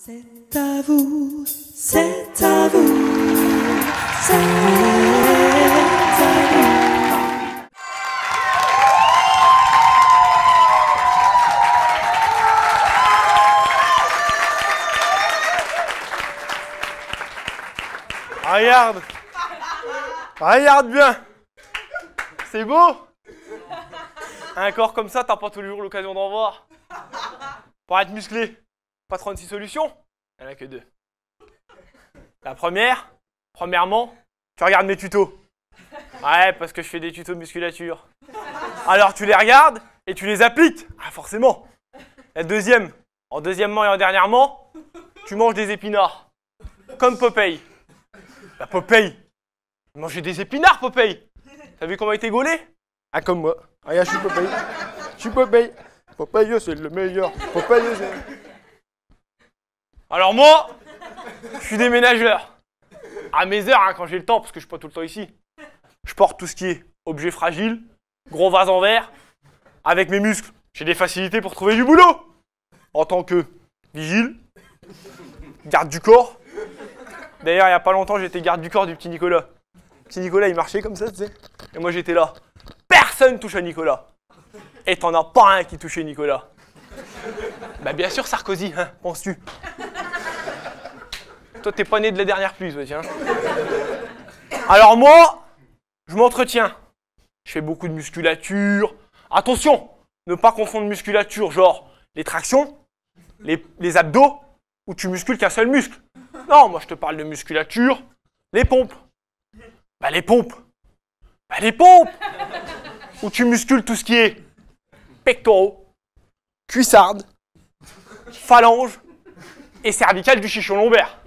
C'est à vous, c'est à vous, c'est à vous. Regarde, regarde bien, c'est beau. Un corps comme ça, t'as pas tous les jours l'occasion d'en voir. Pour être musclé, pas 36 solutions, il n'y en a que 2. La premièrement, tu regardes mes tutos. Ouais, parce que je fais des tutos de musculature. Alors tu les regardes et tu les appliques. Ah, forcément. La deuxième, deuxièmement et en dernièrement, tu manges des épinards. Comme Popeye. Bah, Popeye, il mangeait des épinards, Popeye. T'as vu comment il était gaulé? Ah, comme moi. Regarde, je suis Popeye. Je suis Popeye. Popeye, c'est le meilleur. Popeye, c'est... Alors moi, je suis déménageur. À mes heures, hein, quand j'ai le temps, parce que je suis pas tout le temps ici. Je porte tout ce qui est objet fragile, gros vase en verre. Avec mes muscles, j'ai des facilités pour trouver du boulot. En tant que vigile, garde du corps. D'ailleurs, il n'y a pas longtemps, j'étais garde du corps du petit Nicolas. Le petit Nicolas, il marchait comme ça, tu sais. Et moi, j'étais là. Personne touche à Nicolas. Et t'en as pas un qui touchait Nicolas. Bah bien sûr, Sarkozy, hein, penses-tu? Toi, t'es pas né de la dernière pluie, ouais, tiens. Alors moi, je m'entretiens. Je fais beaucoup de musculature. Attention, ne pas confondre musculature, genre les tractions, les abdos, où tu muscules qu'un seul muscle. Non, moi je te parle de musculature, les pompes. Bah les pompes. Bah les pompes. Où tu muscules tout ce qui est pectoraux, cuissardes, phalanges et cervicales du chichon lombaire.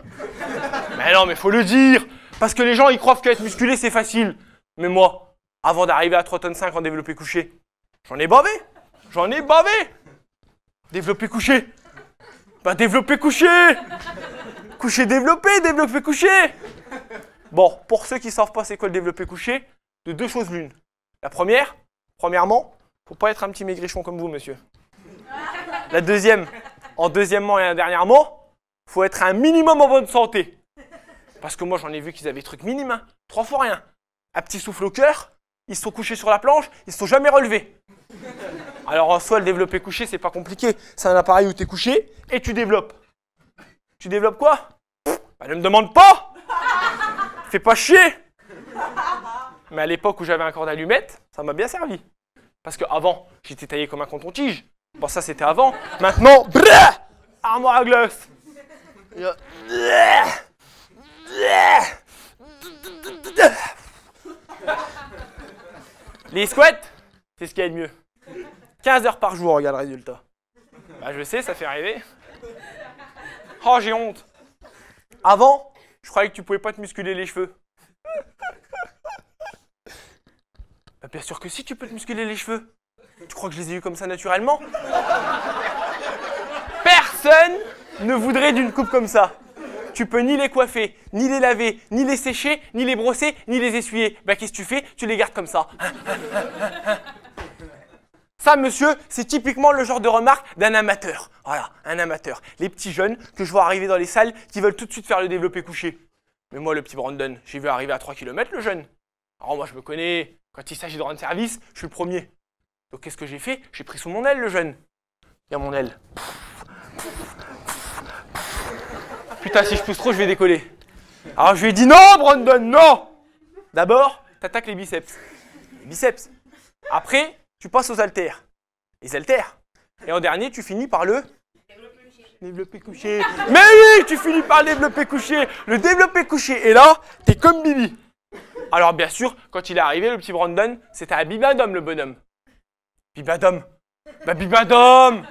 Mais non, mais faut le dire, parce que les gens ils croient qu'être musculé c'est facile. Mais moi, avant d'arriver à 3,5 tonnes en développé couché, j'en ai bavé. J'en ai bavé. Développé couché. Bah développé couché. Couché développé, développé couché. Bon, pour ceux qui ne savent pas c'est quoi le développé couché, de deux choses l'une. La premièrement, faut pas être un petit maigrichon comme vous, monsieur. La deuxième, deuxièmement et dernièrement, faut être un minimum en bonne santé. Parce que moi, j'en ai vu qu'ils avaient des trucs minimes, hein, 3 fois rien. Un petit souffle au cœur, ils se sont couchés sur la planche, ils se sont jamais relevés. Alors en soi, le développé couché, c'est pas compliqué. C'est un appareil où tu es couché et tu développes. Tu développes quoi? Bah, ne me demande pas. Fais pas chier. Mais à l'époque où j'avais un corps d'allumette, ça m'a bien servi. Parce qu'avant, j'étais taillé comme un coton-tige. Bon, ça, c'était avant. Maintenant, armoire à glace. Les squats, c'est ce qu'il y a de mieux. 15 heures par jour, regarde le résultat. Bah, je sais, ça fait rêver. Oh, j'ai honte. Avant, je croyais que tu pouvais pas te musculer les cheveux. Bah, bien sûr que si, tu peux te musculer les cheveux. Tu crois que je les ai eus comme ça naturellement? Personne ne voudrait d'une coupe comme ça. Tu peux ni les coiffer, ni les laver, ni les sécher, ni les brosser, ni les essuyer. Bah qu'est-ce que tu fais? Tu les gardes comme ça. Ça, monsieur, c'est typiquement le genre de remarque d'un amateur. Voilà, un amateur. Les petits jeunes que je vois arriver dans les salles qui veulent tout de suite faire le développé couché. Mais moi, le petit Brandon, j'ai vu arriver à 3 km le jeune. Alors moi, je me connais. Quand il s'agit de rendre service, je suis le premier. Donc qu'est-ce que j'ai fait? J'ai pris sous mon aile le jeune. Regarde mon aile. Putain, si je pousse trop, je vais décoller. Alors je lui ai dit non, Brandon, non. D'abord, t'attaques les biceps. Les biceps. Après, tu passes aux haltères. Les haltères. Et en dernier, tu finis par le développé couché. Mais oui, tu finis par le développé couché. Le développé couché. Et là, t'es comme Bibi. Alors bien sûr, quand il est arrivé, le petit Brandon, c'était un bibadome, le bonhomme. Bibadome. Bah bibadome.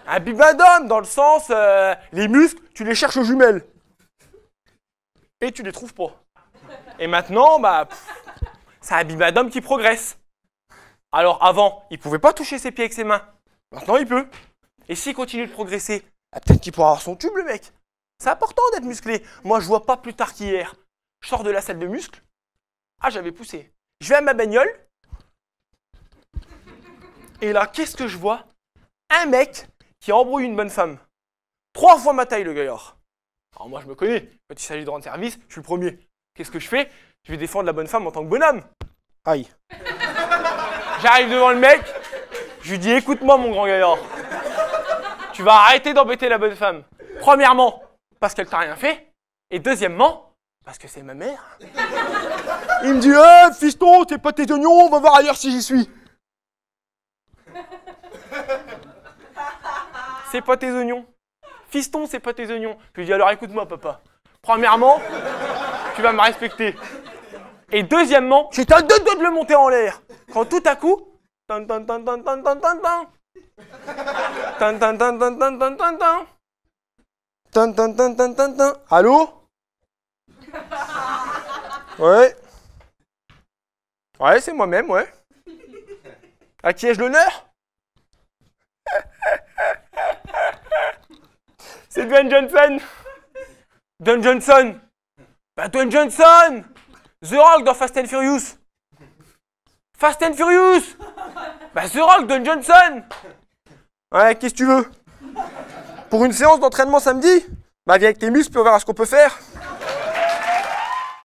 Un bibadome, dans le sens, les muscles, tu les cherches aux jumelles. Et tu les trouves pas. Et maintenant, bah, c'est un bibadome qui progresse. Alors avant, il pouvait pas toucher ses pieds avec ses mains. Maintenant, il peut. Et s'il continue de progresser, bah, peut-être qu'il pourra avoir son tube, le mec. C'est important d'être musclé. Moi, je vois pas plus tard qu'hier. Je sors de la salle de muscles. Ah, j'avais poussé. Je vais à ma bagnole. Et là, qu'est-ce que je vois? Un mec qui embrouille une bonne femme. 3 fois ma taille, le gaillard. Alors moi, je me connais. Quand il s'agit de rendre service, je suis le premier. Qu'est-ce que je fais? Je vais défendre la bonne femme en tant que bonhomme. Aïe. J'arrive devant le mec. Je lui dis, écoute-moi, mon grand gaillard. Tu vas arrêter d'embêter la bonne femme. Premièrement, parce qu'elle t'a rien fait. Et deuxièmement, parce que c'est ma mère. Il me dit, fiston, t'es pas tes oignons, on va voir ailleurs si j'y suis. C'est pas tes oignons. Fiston, c'est pas tes oignons. Je lui dis, alors écoute-moi, papa. Premièrement, tu vas me respecter. Et deuxièmement, j'étais à 2 doigts de le monter en l'air. Quand tout à coup, tan tan tan tan tan tan tan tan. Tan tan tan tan tan tan tan tan. Tan tan tan tan tan tan. Allô? Ouais. Ouais, c'est moi-même, ouais. À qui ai-je l'honneur? C'est Dwayne Johnson. Dwayne Johnson. Bah Dwayne Johnson. The Rock dans Fast and Furious. Fast and Furious. Bah The Rock, Dwayne Johnson. Ouais, qu'est-ce que tu veux? Pour une séance d'entraînement samedi? Bah viens avec tes muscles puis on verra ce qu'on peut faire.